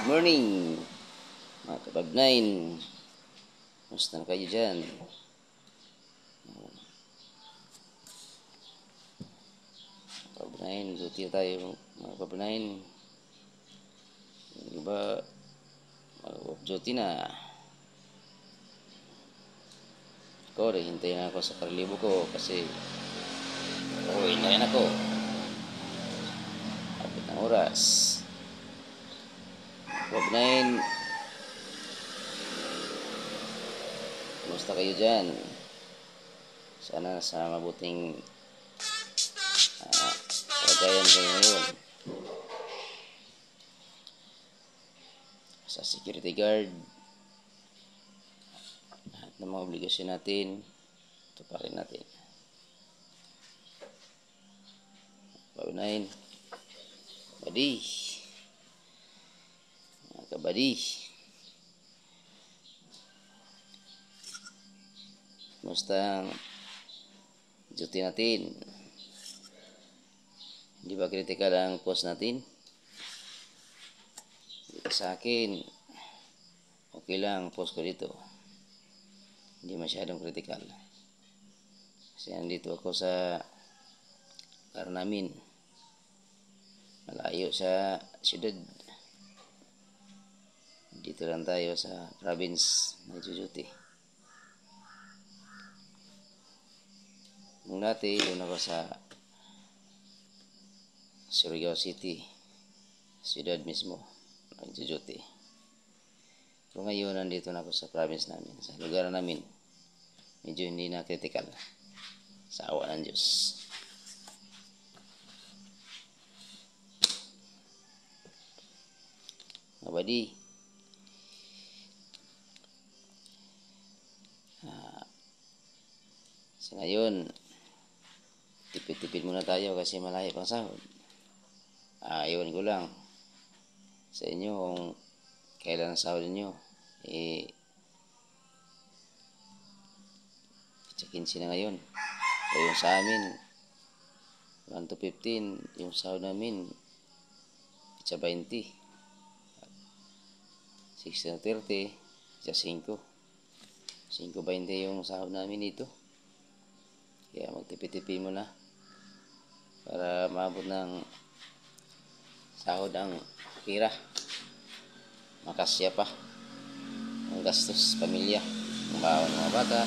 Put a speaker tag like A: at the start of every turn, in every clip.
A: Good morning, mga kabag-9. Musta na kayo dyan? Kabag-9, duty tayo mga kabag-9. Yung iba, mag-off duty na. Ako, hintayin na ako sa karlibo ko kasi uwi na rin ako. Abot ng oras. Kabag-9, musta kayo dyan? Sana sa mabuting kalagayan kayo ngayon. Sa security guard, lahat ng mga obligasyon natin, tuparin natin. Kabag-9, kabady, mga kabady, musta ang duty natin? Hindi ba critical ang post natin? Sa akin, okay lang post ko dito. Hindi masyadong critical. Kasi nandito ako sa lugar namin. Malayo sa syudad. Dito lang tayo sa province na duty. Nung dati, doon ako sa Surigao City, syudad mismo, nag-duty. Pero ngayon, nandito na ako sa province namin, sa lugar namin. Medyo hindi na critical. Sa awa ng Diyos. Kabady, sa ngayon, tipid-tipid muna tayo kasi malayo pang sahod. Iwan ko lang sa inyo kung kailan ang sahod ninyo. Pitsa 15 na ngayon. So yung sa amin, 1 to 15, yung sahod namin, pitsa 20. 16 to 30, pitsa 5. 5.20 yung sahod namin dito. Kaya magtipid-tipid muna para maabot ng sahod ang pira. Makasya pa ang gastos pamilya, ang baon ng mga bata,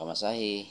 A: pamasahe,